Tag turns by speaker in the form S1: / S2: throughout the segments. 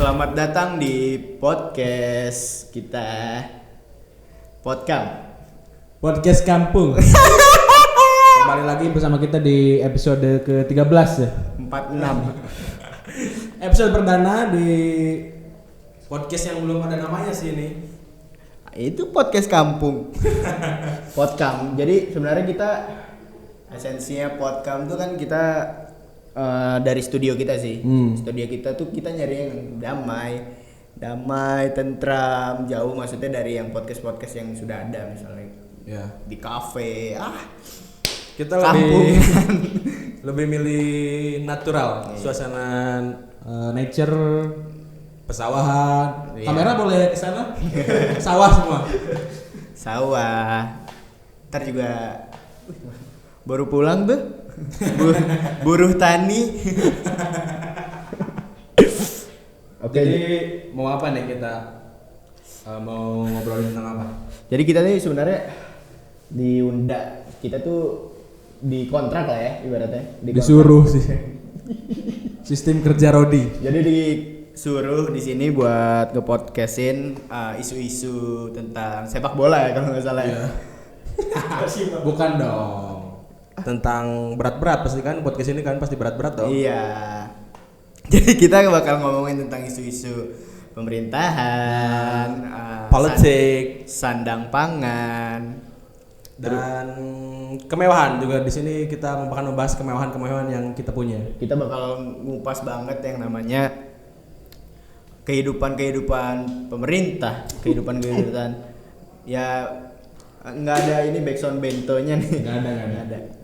S1: Selamat datang di podcast kita.
S2: Podcast Kampung. Kembali lagi bersama kita di episode ke-13 ya.
S1: 46.
S2: Episode perdana di podcast yang belum ada namanya sih ini.
S1: Itu podcast kampung. Podcast. Jadi sebenarnya kita esensinya podcast itu kan kita dari studio kita sih. Studio kita tuh kita nyari yang damai, tentram, jauh maksudnya dari yang podcast yang sudah ada misalnya.
S2: Ya.
S1: Di kafe.
S2: Kita
S1: Kampung.
S2: lebih milih natural, suasana nature, pesawahan.
S1: Iya.
S2: Kamera boleh ke sana? Sawah semua.
S1: Sawah. Ntar juga baru pulang tuh. Buruh tani. Oke.
S2: Jadi mau apa nih kita? Mau ngobrolin tentang apa?
S1: Jadi kita nih sebenarnya diundang, kita tuh dikontrak lah ya ibaratnya.
S2: Disuruh sih. Sistem kerja Rodi.
S1: Jadi disuruh di sini buat nge-podcastin isu-isu tentang sepak bola ya kalau nggak salah.
S2: Iya. Bukan dong. Tentang berat-berat pasti kan podcast ini kan pasti berat-berat dong.
S1: Iya. Jadi kita bakal ngomongin tentang isu-isu pemerintahan,
S2: Politik,
S1: sandang pangan,
S2: dan kemewahan juga di sini kita akan membahas kemewahan-kemewahan yang kita punya.
S1: kita bakal ngupas banget yang namanya kehidupan pemerintah, kehidupan ya nggak ada ini backsound bentonya nih.
S2: Nggak ada.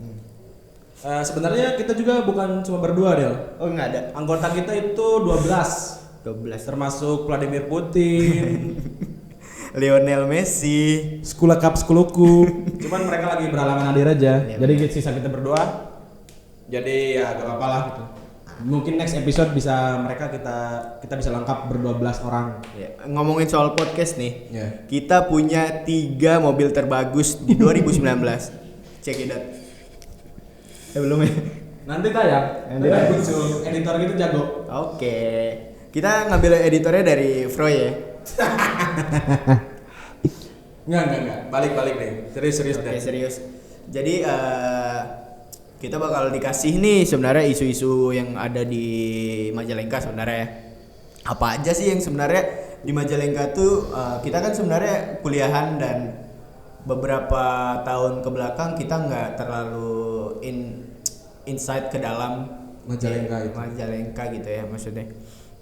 S1: Sebenarnya
S2: Sebenarnya kita juga bukan cuma berdua, Del.
S1: oh nggak ada.
S2: Anggota kita itu 12 termasuk Vladimir Putin,
S1: Lionel Messi,
S2: Skula Cup Skuluku. Cuman mereka lagi berhalangan hadir aja.
S1: Iya,
S2: Jadi sisa kita berdua. Jadi ya gak apa-apa lah gitu. Mungkin next episode bisa kita bisa lengkap ber-12 orang.
S1: ya, ngomongin soal podcast nih.
S2: Ya.
S1: Kita punya 3 mobil terbagus di 2019. Check it out. Belum ya?
S2: Nanti tayang.
S1: Nanti tayang.
S2: Muncul editor gitu jago.
S1: Oke. Kita ngambil editornya dari Froy ya.
S2: Enggak. Balik deh. Serius
S1: Oke,
S2: deh.
S1: serius. Jadi kita bakal dikasih nih sebenarnya isu-isu yang ada di Majalengka sebenarnya. Apa aja sih yang sebenarnya di Majalengka tuh kita kan sebenarnya kuliahan dan beberapa tahun ke belakang kita nggak terlalu insight ke dalam Majalengka gitu ya maksudnya.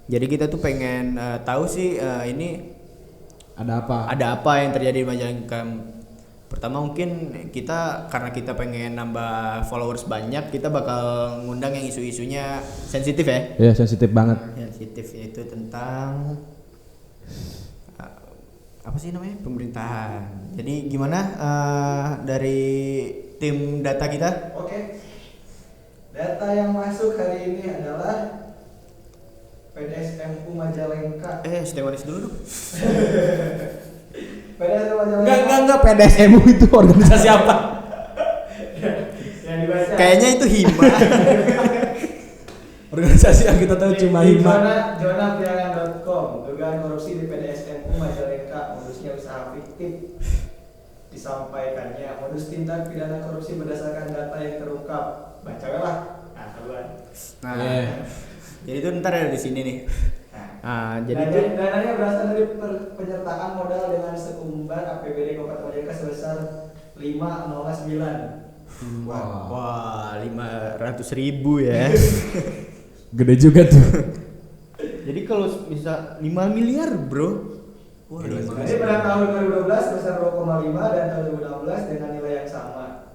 S1: Jadi kita tuh pengen tahu sih ini
S2: Ada
S1: apa yang terjadi di Majalengka. Pertama mungkin karena kita pengen nambah followers banyak, kita bakal ngundang yang isu-isunya sensitif ya.
S2: Ya, sensitif banget.
S1: Sensitif yaitu tentang apa sih namanya? Pemerintahan. Jadi gimana dari tim data kita?
S3: Oke. Data yang masuk hari ini adalah PDSMU Majalengka.
S1: Stay manis dulu dong.
S3: PDSMU Majalengka.
S2: Enggak. PDSMU itu organisasi apa?
S3: Yang dibaca.
S1: Kayaknya itu hima.
S2: Organisasi yang kita tahu cuma hima.
S3: Jonapriangan.com. Dugaan korupsi di PDSMU Majalengka, modusnya usaha fiktif. Disampaikannya modus tindak pidana korupsi berdasarkan data yang terungkap. Baca lah. Nah, keluar.
S1: Jadi itu ntar ada di sini nih. Jadi itu
S3: dananya berasal dari penyertaan modal dengan seumbar APBD Kabupaten Majalengka sebesar 509.
S1: wah 500.000 ya.
S2: Gede juga tuh.
S1: Jadi kalau bisa 5 miliar bro. Wah,
S3: Jadi pada tahun 2012 sebesar 2,5 dan tahun 2016 dengan nilai yang sama.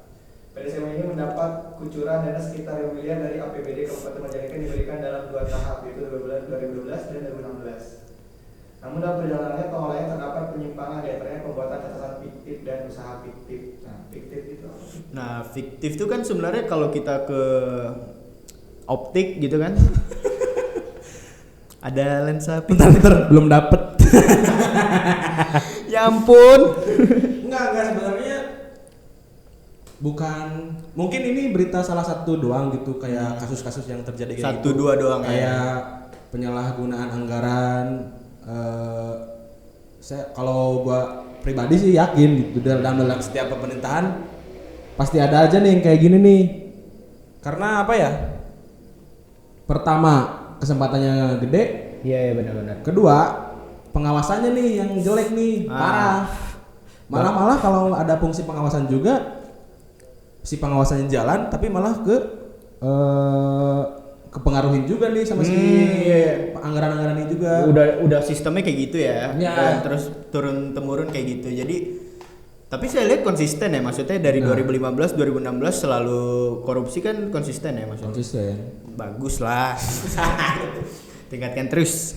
S3: PDSMU ini mendapat kucuran dana sekitar 5 miliar dari APBD Kabupaten Majalengka yang diberikan dalam 2 tahap yaitu 2012 dan 2016. Namun dalam perjalanannya pengolahannya terdapat penyimpangan di antaranya pembuatan catatan fiktif dan usaha fiktif. Fiktif itu apa?
S1: Nah, fiktif itu kan sebenarnya kalau kita ke optik gitu kan. Ada lensa
S2: Bentar, belum dapet.
S1: Ya ampun.
S2: Enggak sebenarnya bukan, mungkin ini berita salah satu doang gitu, kayak kasus-kasus yang terjadi kayak
S1: Satu dua doang
S2: kayak penyalahgunaan anggaran. Kalau gua pribadi sih yakin gitu dalam setiap pemerintahan pasti ada aja nih yang kayak gini nih. Karena apa ya? Pertama, kesempatannya gede.
S1: Iya benar-benar.
S2: Kedua, pengawasannya nih yang jelek nih, parah. Malah kalau ada fungsi pengawasan juga, si pengawasannya jalan, tapi malah kepengaruhin juga nih sama si anggaran-anggaran ini juga.
S1: Udah sistemnya kayak gitu ya. Dan terus turun temurun kayak gitu. Jadi tapi saya lihat konsisten ya, maksudnya dari 2015 2016 selalu korupsi kan konsisten ya maksudnya.
S2: Konsisten.
S1: Bagus lah. Tingkatkan terus.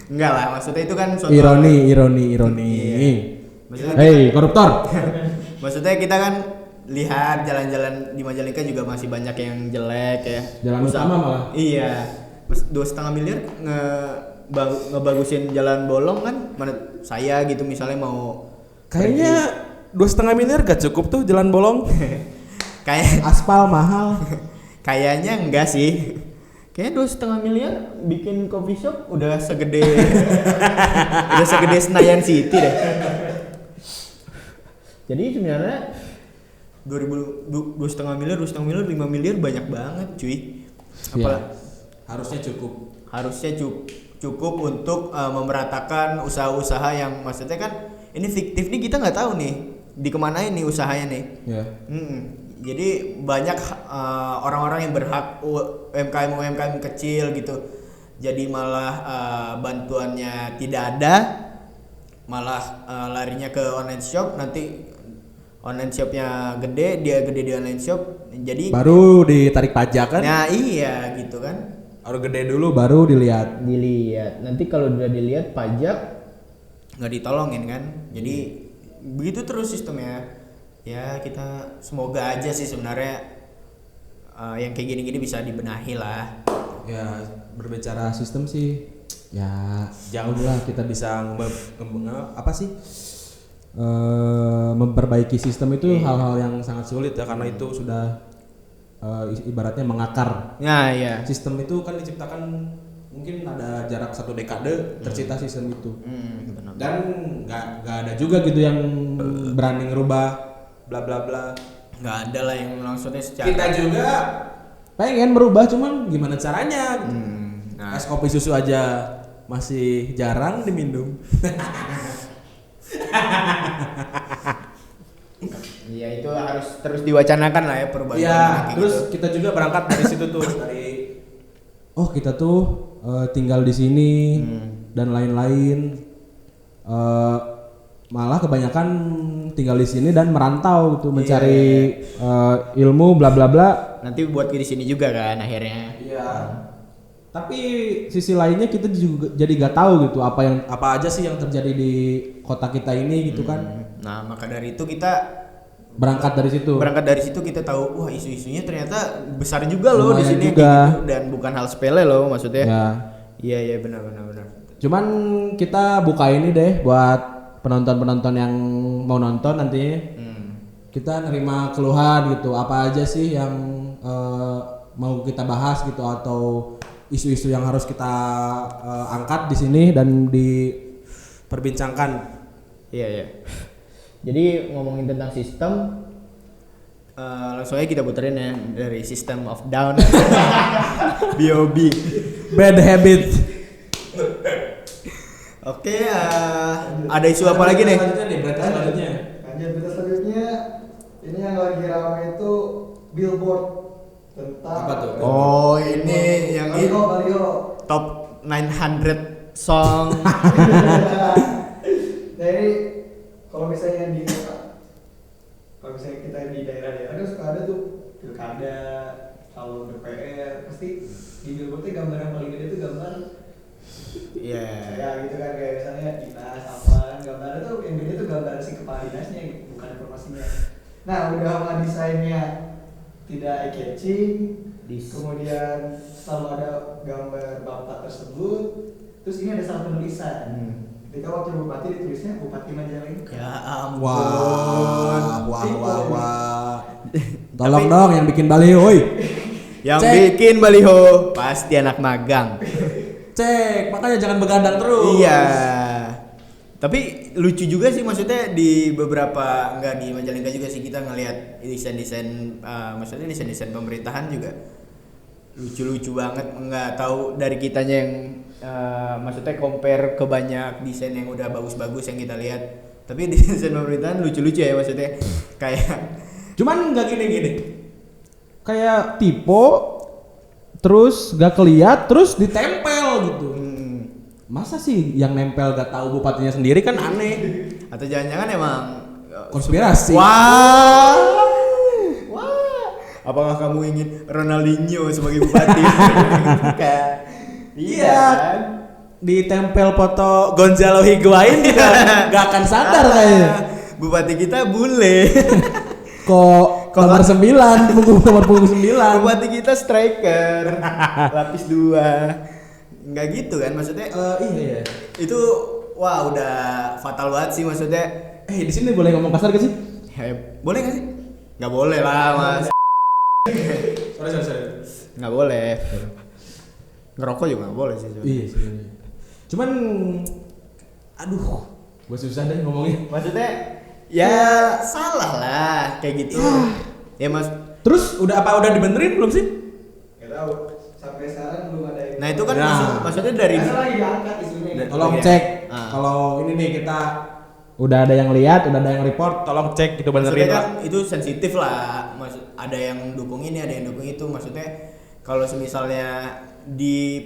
S1: Enggak lah, maksudnya itu kan suatu
S2: ironi.
S1: Iya. Maksudnya
S2: Hei, koruptor.
S1: Maksudnya kita kan lihat jalan-jalan di Majalengka juga masih banyak yang jelek ya.
S2: Jalan utama malah.
S1: Iya. 2,5 miliar ngebagusin jalan bolong kan. Mana saya gitu misalnya mau
S2: Kayaknya 2,5 miliar gak cukup tuh jalan bolong.
S1: kayak
S2: Aspal mahal.
S1: kayaknya enggak sih. Kayaknya 2,5 miliar bikin coffee shop udah segede Senayan City deh. Jadi sebenarnya 2,5 miliar, 5 miliar banyak banget cuy. Apalah harusnya cukup untuk memeratakan usaha-usaha yang maksudnya kan ini fiktif nih, kita nggak tahu nih dikemanain nih usahanya nih. Jadi banyak orang-orang yang berhak UMKM kecil gitu. Jadi malah bantuannya tidak ada, malah larinya ke online shop. Nanti online shopnya gede, dia gede di online shop, jadi
S2: baru ditarik pajak kan?
S1: Nah iya gitu kan.
S2: Harus gede dulu baru dilihat.
S1: Nanti kalau udah dilihat pajak nggak ditolongin kan. Jadi begitu terus sistemnya. Ya kita semoga aja sih sebenarnya yang kayak gini-gini bisa dibenahi lah.
S2: Ya berbicara sistem sih ya jauh lah kita bisa memperbaiki sistem itu hal-hal yang sangat sulit ya, karena itu sudah ibaratnya mengakar.
S1: Ya iya.
S2: Sistem itu kan diciptakan mungkin ada jarak 1 dekade tercipta sistem itu. Dan nggak ada juga gitu yang berani ngerubah bla bla bla.
S1: Nggak ada lah yang maksudnya secara
S2: Kita juga pengen merubah, cuman gimana caranya? Es kopi susu aja masih jarang diminum.
S1: Iya itu harus terus diwacanakan lah ya perubahan.
S2: Iya, terus gitu. Kita juga berangkat dari situ tuh dari kita tuh tinggal di sini dan lain-lain. Malah kebanyakan tinggal di sini dan merantau gitu mencari ilmu bla bla bla.
S1: Nanti buat di sini juga kan akhirnya.
S2: Iya. Tapi sisi lainnya kita juga jadi gak tahu gitu apa aja sih yang terjadi di kota kita ini gitu kan.
S1: Nah, maka dari itu kita
S2: berangkat dari situ
S1: kita tahu wah isu-isunya ternyata besar juga loh di sini
S2: juga.
S1: Gitu, dan bukan hal sepele loh maksudnya.
S2: Ya.
S1: Iya benar.
S2: Cuman kita buka ini deh buat penonton yang mau nonton nantinya. Kita nerima keluhan gitu, apa aja sih yang mau kita bahas gitu atau isu-isu yang harus kita angkat di sini dan diperbincangkan.
S1: Iya. Jadi ngomongin tentang sistem, langsung aja kita puterin ya dari System of Down. B.O.B.
S2: Bad Habit.
S1: Oke, ada isu apa lagi nih?
S2: Berita
S3: selanjutnya ini yang lagi ramai itu billboard tentang
S2: apa tuh?
S1: Oh ini yang
S3: Baliho.
S1: top 900 song.
S3: Nah ini kalau misalnya kita di daerah-daerah kan suka ada tuh pilkada, kalau DPR pasti di billboardnya gambar yang paling gede itu gambar. Ya gitu kan, kayak misalnya dinas apa gambar itu yang gede itu gambar si kepala dinasnya bukan informasinya. Nah udah sama desainnya tidak eye catching, kemudian selalu ada gambar bapak tersebut, terus ini ada salah penulisan. Ketika waktu bupati ditulisnya Bupati Majalengka.
S1: Ya ampun.
S2: Wah. Tolong dong yang bikin baliho, oi.
S1: Yang bikin baliho pasti anak magang.
S2: Cek, makanya jangan begadang terus.
S1: Iya. Tapi lucu juga sih maksudnya di beberapa enggak di Majalengka juga sih kita ngelihat desain-desain maksudnya desain-desain pemerintahan juga lucu-lucu banget, nggak tahu dari kitanya yang maksudnya compare ke banyak desain yang udah bagus-bagus yang kita lihat. Tapi desain pemerintahan lucu-lucu ya maksudnya kayak
S2: Cuman nggak gini-gini. Kayak typo terus gak keliat terus ditempel gitu. Masa sih yang nempel gak tahu bupatinya sendiri kan aneh.
S1: atau jangan-jangan emang
S2: Konspirasi.
S1: Wah. Apakah kamu ingin Ronaldinho sebagai bupati? Kayak
S2: Iya. Ditempel foto Gonzalo Higuain juga gak akan sadar kayaknya.
S1: Bupati kita bule.
S2: Kok nomor 9, nomor punggung 9.
S1: Bupati kita striker. Lapis 2. Enggak gitu kan maksudnya?
S2: Iya.
S1: Itu wah udah fatal banget sih maksudnya.
S2: Di sini boleh ngomong kasar gak sih?
S1: Boleh gak sih? Nggak boleh lah mas.
S2: Sorry.
S1: Nggak boleh. Ngerokok juga nggak boleh sih.
S2: Iya sebenarnya. Cuman, aduh, gue susah deh ngomongnya.
S1: Maksudnya ya salah lah kayak gitu. Ya mas.
S2: Terus udah dibenerin belum sih?
S3: Nggak tahu. Sampai sekarang belum ada.
S1: Nah itu kan
S2: Nah.
S1: maksudnya dari
S3: Masa lagi diangkat isunya.
S2: Tolong
S1: Iya.
S2: cek.
S1: Ah.
S2: Kalau ini nih kita udah ada yang lihat, udah ada yang report, tolong cek itu
S1: maksudnya
S2: benerin
S1: kan
S2: lah.
S1: itu sensitif lah. Maksud ada yang dukung ini, ada yang dukung itu. Maksudnya kalau misalnya di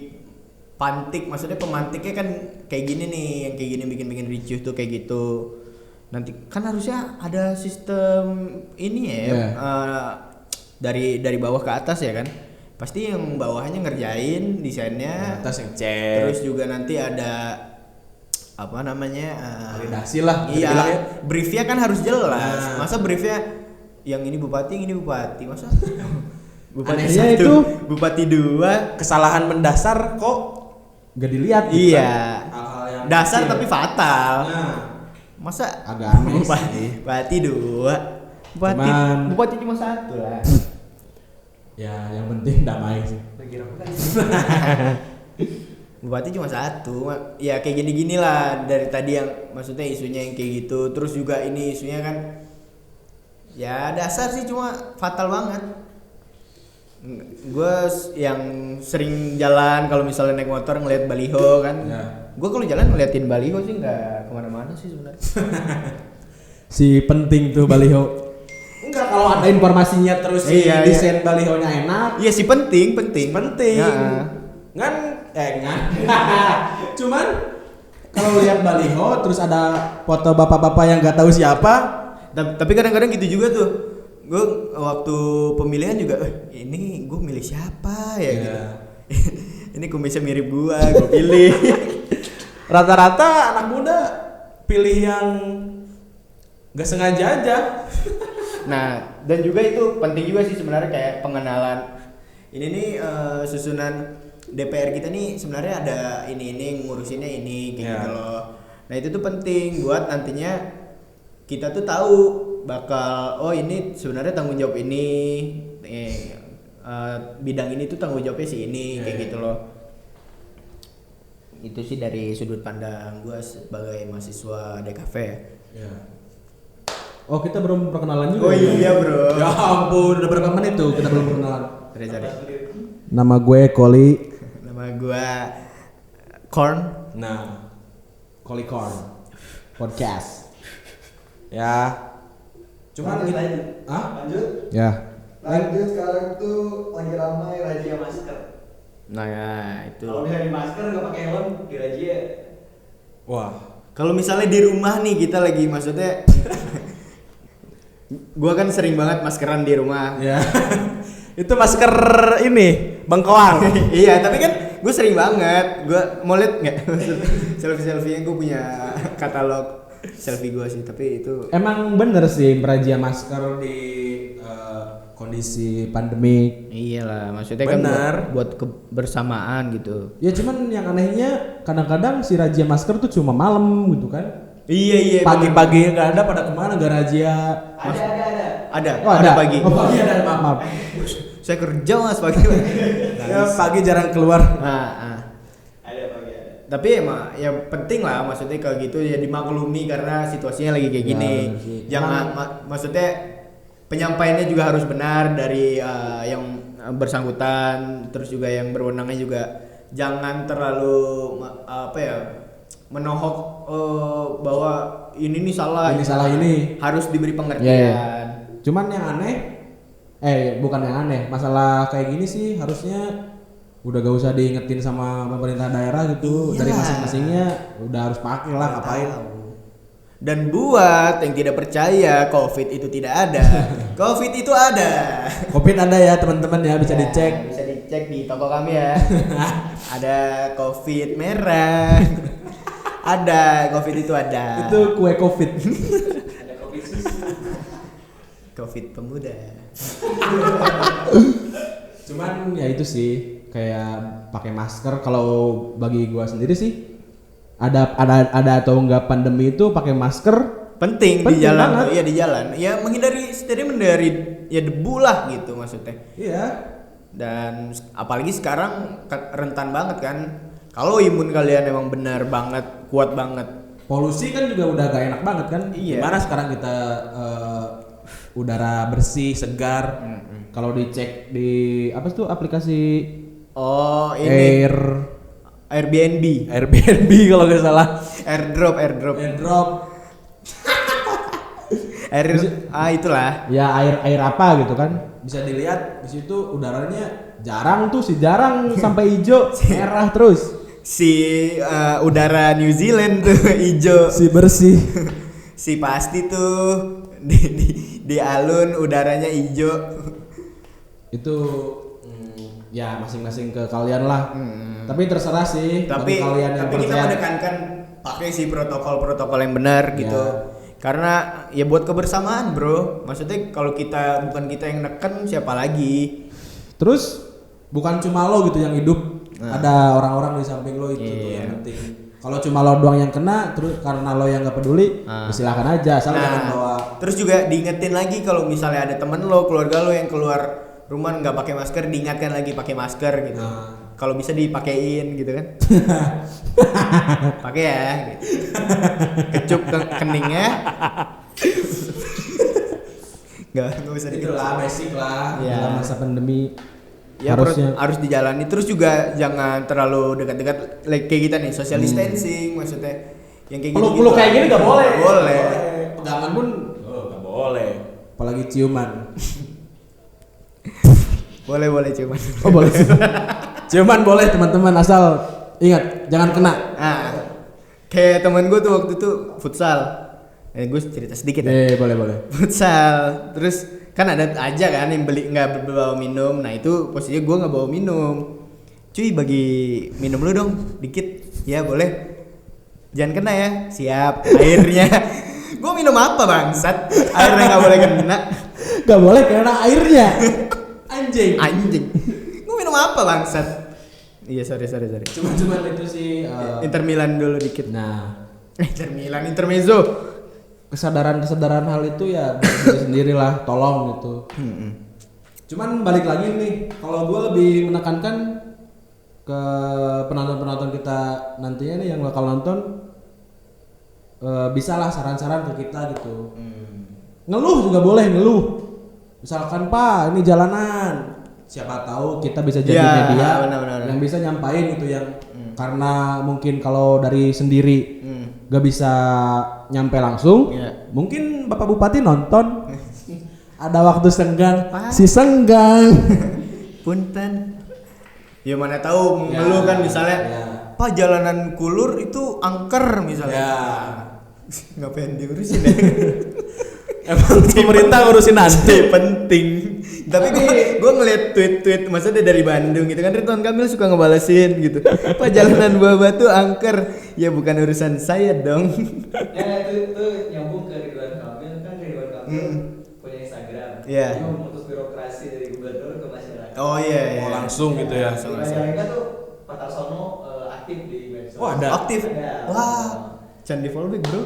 S1: pantik, maksudnya pemantiknya kan kayak gini nih, yang kayak gini bikin ricuh tuh kayak gitu. Nanti kan harusnya ada sistem ini ya, dari bawah ke atas ya kan. Pasti yang bawahnya ngerjain desainnya,
S2: Atas yang cek.
S1: terus juga nanti ada apa namanya
S2: Validasi lah.
S1: iya,
S2: dibilang ya.
S1: briefnya kan harus jelas.
S2: Nah.
S1: Masa briefnya yang ini bupati, masa bupati
S2: Anehnya
S1: 1,
S2: itu
S1: bupati 2.
S2: Kesalahan mendasar kok gak dilihat gitu
S1: Iya.
S2: kan. Hal-hal yang
S1: Dasar
S2: kecil.
S1: tapi fatal.
S2: Nah,
S1: Masa
S2: agak aneh
S1: bupati,
S2: sih.
S1: bupati 2. Bupati cuma 1 lah.
S2: Ya, yang penting damai sih.
S1: Bupati cuma 1. Ya kayak gini-gini lah dari tadi yang maksudnya isunya yang kayak gitu. Terus juga ini isunya kan ya dasar sih cuma fatal banget. Gue yang sering jalan kalau misalnya naik motor ngeliat baliho kan.
S2: Ya.
S1: Gue kalau jalan ngeliatin baliho sih nggak kemana-mana sih sebenarnya.
S2: Si penting tuh baliho. Enggak, kalau ada informasinya terus si
S1: Iya,
S2: desain balihonya enak.
S1: Iya sih penting.
S2: Penting.
S1: Ya.
S2: Ngan. Cuman kalau lihat baliho terus ada foto bapak-bapak yang nggak tahu siapa.
S1: Tapi kadang-kadang gitu juga tuh. Gue waktu pemilihan juga, ini gue milih siapa ya?
S2: Iya.
S1: Gitu. Ini kumisnya mirip gue pilih.
S2: Rata-rata anak muda pilih yang nggak sengaja aja.
S1: Nah, dan juga itu penting juga sih sebenarnya kayak pengenalan. Ini nih susunan DPR kita nih sebenarnya ada ini ngurusinnya ini kayak gitu loh. Nah, itu tuh penting buat nantinya kita tuh tahu bakal ini sebenarnya tanggung jawab ini bidang ini tuh tanggung jawabnya si ini kayak gitu loh. Itu sih dari sudut pandang gue sebagai mahasiswa DKV ya.
S2: Ya. Oh, kita belum perkenalan juga.
S1: Oh iya bro.
S2: Ya ampun, udah berapa menit tuh kita belum perkenalan.
S1: Reza.
S2: Nama gue Koli.
S1: Nama gue Korn.
S2: Nah, Koli Korn Podcast. Ya. Cuman
S3: lanjut. Lanjut.
S2: Ya.
S3: Lanjut sekarang tuh lagi ramai razia masker.
S1: Nah ya itu.
S3: Kalau misalnya di masker nggak pakai helm di razia.
S2: Wah.
S1: Kalau misalnya di rumah nih kita lagi maksudnya gua kan sering banget maskeran di rumah.
S2: Ya. Itu masker ini bengkoang.
S1: Iya, tapi kan gue sering banget. Gua mau lihat nggak selfie-selfie-nya, gue punya katalog selfie gue sih, tapi itu
S2: Emang bener sih merazia masker di kondisi pandemik.
S1: iyalah, maksudnya
S2: Benar.
S1: kan buat kebersamaan gitu.
S2: Ya cuman yang anehnya kadang-kadang si razia masker tuh cuma malam gitu kan.
S1: Iya.
S2: Pagi-pagi nggak ada, pada kemana nggak razia?
S1: Ada.
S2: Oh,
S1: ada pagi.
S2: Oh, pagi ada, maaf.
S1: Saya kerja mas pagi.
S2: Ya, pagi jarang keluar.
S1: Nah.
S3: Ada
S1: Tapi emang ya penting lah maksudnya kalau gitu ya dimaklumi karena situasinya lagi kayak
S2: Ya,
S1: gini.
S2: bener sih.
S1: Jangan maksudnya penyampaiannya juga harus benar dari yang bersangkutan, terus juga yang berwenangnya juga jangan terlalu menohok bahwa ini nih salah.
S2: Ini salah ini.
S1: Harus diberi pengertian.
S2: Ya. Cuman yang aneh bukan yang aneh, masalah kayak gini sih harusnya udah gak usah diingetin sama pemerintah daerah gitu.
S1: Iyalah.
S2: Dari masing-masingnya udah harus pakai lah, ngapain.
S1: Dan buat yang tidak percaya COVID itu tidak ada. COVID itu ada.
S2: Covid ada ya teman-teman ya, bisa
S1: Ya,
S2: dicek.
S1: bisa dicek di toko kami ya. Ada COVID merah. Ada COVID itu ada.
S2: Itu kue Covid.
S3: Ada kopi susu.
S1: COVID pemuda.
S2: Cuman ya itu sih kayak pakai masker. Kalau bagi gua sendiri sih ada atau enggak pandemi itu pakai masker
S1: Penting di
S2: Penting
S1: jalan.
S2: banget.
S1: Iya di jalan. Ya menghindari ya debu lah gitu maksudnya.
S2: iya.
S1: Dan apalagi sekarang rentan banget kan. Kalau imun kalian emang benar banget, kuat banget.
S2: Polusi kan juga udah gak enak banget kan.
S1: Iya.
S2: Gimana sekarang kita udara bersih, segar. Kalau dicek di apa tuh aplikasi
S1: Oh, ini Airbnb.
S2: Airbnb kalau nggak salah.
S1: Airdrop. Itulah.
S2: Ya air apa gitu kan. Bisa dilihat di situ udaranya jarang sampai hijau, merah terus.
S1: Si udara New Zealand tuh hijau.
S2: Si bersih.
S1: Si pasti tuh di alun udaranya hijau.
S2: Itu ya masing-masing ke kalian lah. Tapi terserah sih
S1: Tapi
S2: bagi kalian yang
S1: kita
S2: percaya.
S1: menekankan pakai si protokol yang benar gitu.
S2: Ya.
S1: Karena ya buat kebersamaan, Bro. Maksudnya kalau bukan kita yang neken, siapa lagi?
S2: Terus bukan cuma lo gitu yang hidup, ada orang-orang di samping lo itu tuh
S1: Iya.
S2: yang penting. Kalau cuma lo doang yang kena, terus karena lo yang nggak peduli, ya silakan aja, asal jangan bawa.
S1: Terus juga diingetin lagi kalau misalnya ada temen lo, keluarga lo yang keluar rumah nggak pakai masker, diingatkan lagi pakai masker gitu. Kalau bisa dipakein gitu kan. Pakai ya gitu. Kecup keningnya. Nggak usah
S2: Itulah basic lah
S1: Iya.
S2: dalam masa pandemi.
S1: Ya
S2: harusnya
S1: harus dijalani. Terus juga jangan terlalu dekat-dekat kayak kita nih, social distancing maksudnya. Yang kayak
S2: peluk-peluk kayak gini nggak boleh.
S1: Nggak boleh.
S2: Pegangan pun nggak boleh. Apalagi ciuman.
S1: Boleh cuman.
S2: Oh boleh. Ciuman boleh teman-teman, asal ingat jangan kena.
S1: Kayak temen gue tuh waktu itu futsal. Gue cerita sedikit ya.
S2: Boleh.
S1: Futsal. Terus kan ada aja kan yang beli nggak bawa minum. Nah itu posisinya gue nggak bawa minum. Cuy bagi minum lu dong dikit. Ya boleh. Jangan kena ya. Siap. Airnya. Gue minum apa bangsat? Airnya nggak boleh kena.
S2: Gak boleh kena airnya. Anjing.
S1: Gue minum apa bangsat? Iya sorry.
S2: Cuman itu sih.
S1: Inter Milan dulu dikit.
S2: Nah,
S1: Inter Milan intermezzo.
S2: kesadaran hal itu ya diri sendiri lah, tolong gitu. Cuman balik lagi nih, kalau gue lebih menekankan ke penonton kita nantinya nih yang bakal nonton, bisa lah saran-saran ke kita gitu. Ngeluh juga boleh, ngeluh. Misalkan Pak, ini jalanan. Siapa tahu kita bisa jadi
S1: Ya,
S2: media
S1: benar.
S2: yang bisa nyampain gitu yang karena mungkin kalau dari sendiri gak bisa nyampe langsung, mungkin Bapak Bupati nonton. Ada waktu senggang, si senggang.
S1: Punten. Ya mana tahu mengeluh kan misalnya. Pak jalanan Kulur itu angker misalnya. Ngapain diurusin ya?
S2: Emang pemerintah ngurusin nanti.
S1: Penting. Tapi gue ngeliat tweet maksudnya dari Bandung gitu kan, Ridwan Kamil suka ngebalesin gitu. Pak jalanan Buah Batu angker. Ya bukan urusan saya dong.
S3: Ya itu nyambung ke Ridwan Kamil kan. Ridwan Kamil punya Instagram.
S1: Iya.
S3: Dia memutus birokrasi dari gubernur ke masyarakat.
S1: Oh iya.
S2: Langsung gitu ya.
S3: Di Majalengka tuh Pak Tarsono aktif di medsos.
S2: Oh, ada.
S1: Aktif.
S3: Ada.
S1: Wah. Candi fallback bro.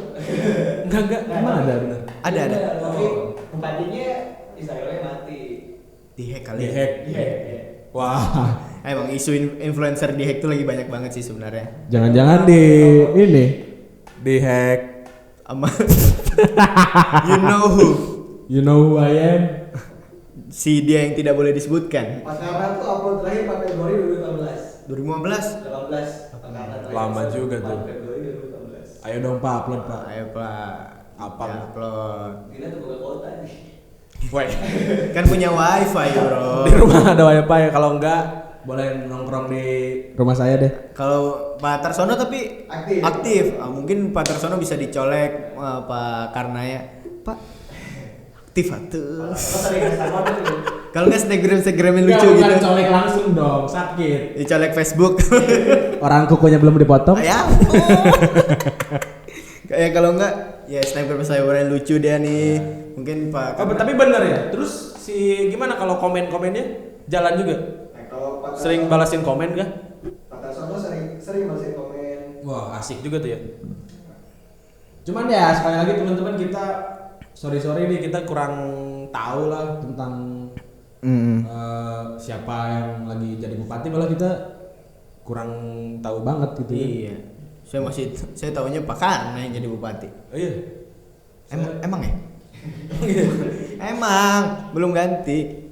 S2: Enggak, emang ada benar.
S1: Ada.
S3: Tapi bupatinya Instagramnya mati.
S1: Di hack kali.
S2: Di hack.
S3: Iya.
S2: Wah,
S1: Emang isu influencer di hack tuh lagi banyak banget sih sebenarnya.
S2: Jangan-jangan di ini di hack.
S1: Ama you know who?
S2: You know who I am?
S1: Si dia yang tidak boleh disebutkan.
S3: Mas Karna tuh upload terakhir 4 Februari 2015.
S1: 2015.
S3: 18.
S2: Lama juga tuh.
S3: 4 Februari 2018.
S2: Ayo dong Pak, upload Pak.
S1: Ayo Pak.
S2: Apa?
S1: Ya, upload.
S3: Gina tuh buka kota nih.
S2: Woi.
S1: Kan punya wifi bro.
S2: Di rumah ada wifi ya, kalau enggak boleh nongkrong di rumah saya deh.
S1: Kalau Pak Tarsono tapi
S3: Aktif.
S1: Mungkin Pak Tarsono bisa dicolek Pak Karnaya. Pak aktif atuh. Kalau nggak Instagram lucu gitu.
S2: Colek langsung dong, sakit.
S1: Dicolek Facebook.
S2: Orang kukunya belum dipotong.
S1: Ya. Kayak kalau nggak ya Snapgram saya lucu dia nih. Mungkin Pak.
S2: Tapi bener ya. Terus si gimana kalau komen-komennya jalan juga?
S3: Kalau Pak
S2: Sering balasin komen kah?
S3: Pak Tarsono sering balasin komen.
S2: Wah, asik juga tuh ya. Cuman ya sekali lagi teman-teman, kita sorry nih, kita kurang tahu lah tentang siapa yang lagi jadi bupati, malah kita kurang tahu banget gitu.
S1: Iya. Saya tahunya Pak Karna yang jadi bupati.
S2: Oh iya.
S1: Emang ya? Emang belum ganti.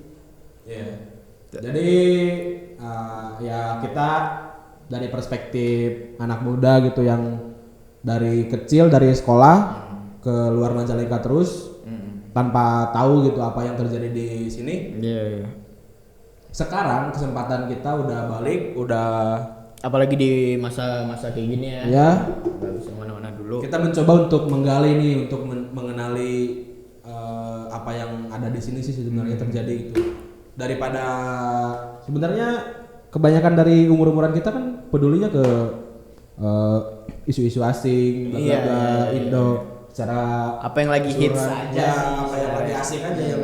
S2: Iya. Jadi ya kita dari perspektif anak muda gitu yang dari kecil, dari sekolah ke luar Majalengka terus tanpa tahu gitu apa yang terjadi di sini.
S1: Iya.
S2: Sekarang kesempatan kita udah balik, udah
S1: Apalagi di masa-masa kayak gini ya.
S2: ya
S1: Nggak bisa mana-mana dulu.
S2: kita mencoba untuk menggali nih, untuk mengenali apa yang ada di sini sih sebenarnya terjadi gitu. Daripada sebenarnya kebanyakan dari umur-umuran kita kan pedulinya ke isu-isu asing, bla bla bla, Indo, secara
S1: Apa yang lagi hits aja
S2: ya,
S1: sih,
S2: apa yang lagi
S1: sebenarnya.
S2: asik aja yang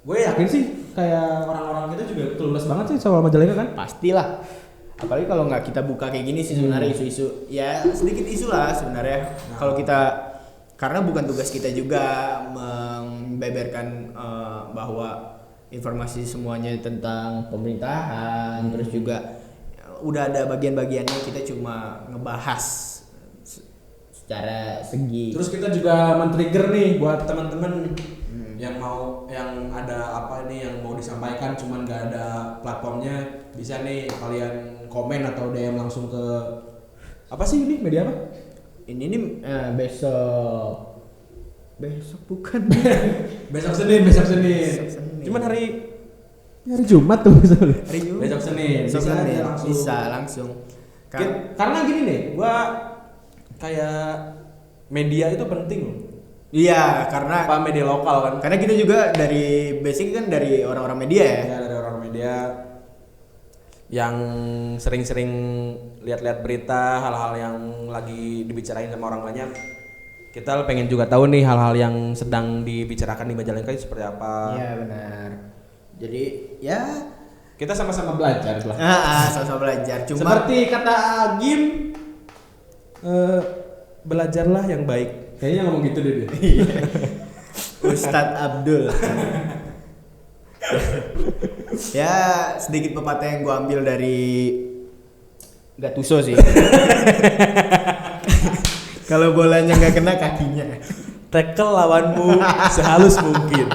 S2: gue yakin sih kayak orang-orang kita juga clueless banget sih soal Majalengka kan.
S1: Pastilah. Apalagi kalau nggak kita buka kayak gini sih sebenarnya isu-isu. Ya sedikit isu lah sebenarnya. Kalau kita, karena bukan tugas kita juga membeberkan bahwa informasi semuanya tentang pemerintahan, terus juga udah ada bagian-bagiannya, kita cuma ngebahas secara segi.
S2: Terus kita juga men-trigger nih buat teman-teman yang ada apa nih yang mau disampaikan cuman nggak ada platformnya, bisa nih kalian komen atau DM langsung ke apa sih ini media apa?
S1: Ini nih besok bukan.
S2: besok Senin. Cuman hari Jumat tuh
S1: Hari Jumat.
S2: besok Senin.
S1: Besok
S2: Bisa
S1: Senin.
S2: aja langsung.
S1: Bisa langsung.
S2: Karena gini nih, gua kayak media itu penting loh.
S1: Iya, karena
S2: Apa media lokal kan?
S1: karena kita juga dari basic kan dari orang-orang media ya.
S2: Ya, dari orang media yang sering-sering lihat-lihat berita, hal-hal yang lagi dibicarain sama orang banyak. Kita pengen juga tahu nih hal-hal yang sedang dibicarakan di Majalengka itu seperti apa.
S1: Iya benar. Jadi ya
S2: Kita sama-sama belajar lah.
S1: sama-sama belajar. Cuma
S2: Seperti kata Agim, belajarlah yang baik. Kayaknya ngomong gitu deh dia.
S1: Ustadz Abdul. Ya sedikit pepatah yang gua ambil dari Gattuso sih. Kalau bolanya nggak kena kakinya.
S2: Tackle lawanmu sehalus mungkin.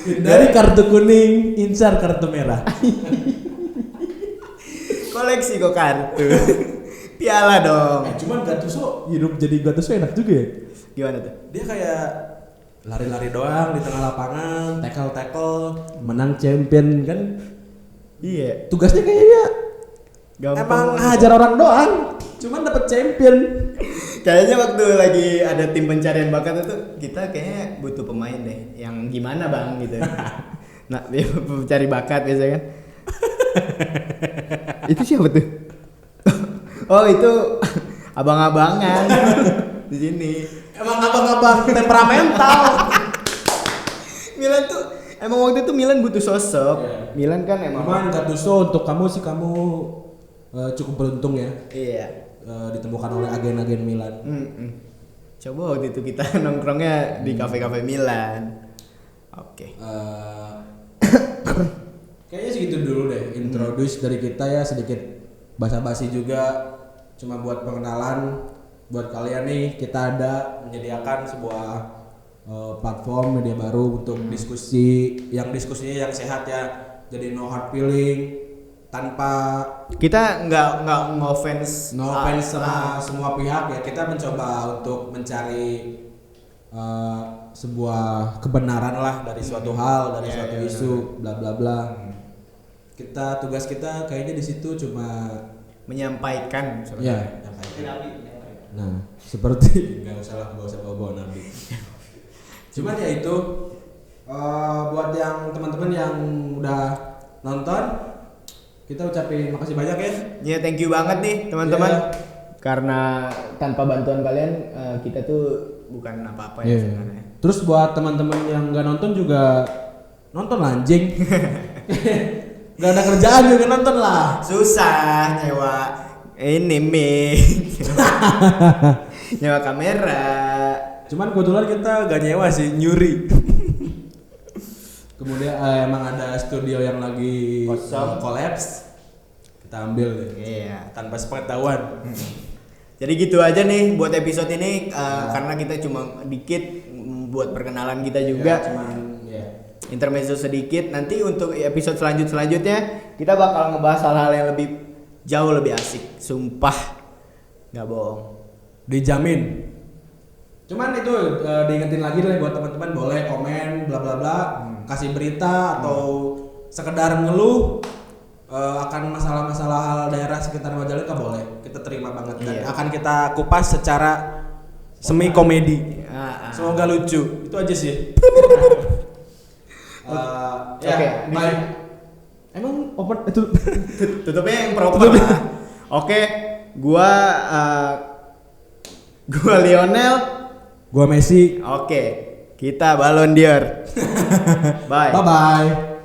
S1: Dari
S2: Dari kartu kuning, incar kartu merah.
S1: koleksi kok kartu. Piala dong.
S2: Cuman Gattuso, hidup jadi Gattuso enak juga ya.
S1: Gimana tuh?
S2: Dia kayak lari-lari doang di tengah lapangan, tackle, menang champion kan.
S1: Iya.
S2: Tugasnya kayaknya
S1: Gampang.
S2: emang hajar orang doang, cuman dapat champion.
S1: Kayaknya waktu lagi ada tim pencarian bakat itu kita kayaknya butuh pemain deh. Yang gimana bang gitu. Nah, pencari bakat biasanya kan. Itu siapa tuh? Oh itu abang-abangan di sini.
S2: Emang abang-abang temperamental.
S1: Milan tuh emang waktu itu Milan butuh sosok.
S2: Iya.
S1: Milan kan emang.
S2: Cuman Gattuso untuk kamu sih kamu cukup beruntung ya.
S1: Iya.
S2: Ditemukan oleh agen-agen Milan.
S1: Coba waktu itu kita nongkrongnya di kafe-kafe Milan. Oke.
S2: Kayaknya segitu dulu deh introduce dari kita ya, sedikit basa-basi juga, cuma buat pengenalan buat kalian nih. Kita ada menyediakan sebuah platform media baru untuk diskusinya yang sehat ya, jadi no hard feeling, tanpa
S1: Kita nggak ngofans
S2: sama semua pihak ya. Kita mencoba untuk mencari sebuah kebenaran lah dari suatu hal, dari suatu isu, bla bla bla. Tugas kita kayaknya di situ cuma
S1: menyampaikan
S2: ya.
S1: sebenarnya.
S2: Nah, seperti nggak usah bawa nabi. Cuman ya itu buat yang teman-teman yang udah nonton, kita ucapin makasih banyak ya.
S1: Ya thank you banget nih teman-teman.
S2: Yeah.
S1: Karena tanpa bantuan kalian kita tuh bukan apa-apa ya sebenarnya.
S2: Terus buat teman-teman yang nggak nonton juga nonton lah, anjing. Gak ada kerjaan juga nonton lah.
S1: Susah nyewa ini mic. Nyewa kamera.
S2: Cuman kebetulan kita gak nyewa sih, nyuri. Kemudian emang ada studio yang lagi
S1: Kosong.
S2: collapse, kita ambil deh.
S1: Iya.
S2: Tanpa sepengetahuan.
S1: Jadi gitu aja nih buat episode ini karena kita cuma dikit buat perkenalan kita juga. Intermezzo sedikit. Nanti untuk episode selanjutnya kita bakal ngebahas hal-hal yang jauh lebih asik. Sumpah, nggak bohong.
S2: Dijamin. Cuman itu diingetin lagi deh buat teman-teman, boleh komen bla bla bla, kasih berita atau sekedar ngeluh akan masalah-masalah daerah sekitar Majalengka, boleh. Kita terima banget dan akan kita kupas secara semi komedi. Semoga lucu. Itu aja sih.
S1: Oke,
S2: bye. Emang open itu
S1: tutupnya yang proper lah. Oke, gua Lionel,
S2: gua Messi.
S1: Oke, kita Ballon d'Or. Bye.
S2: Bye bye.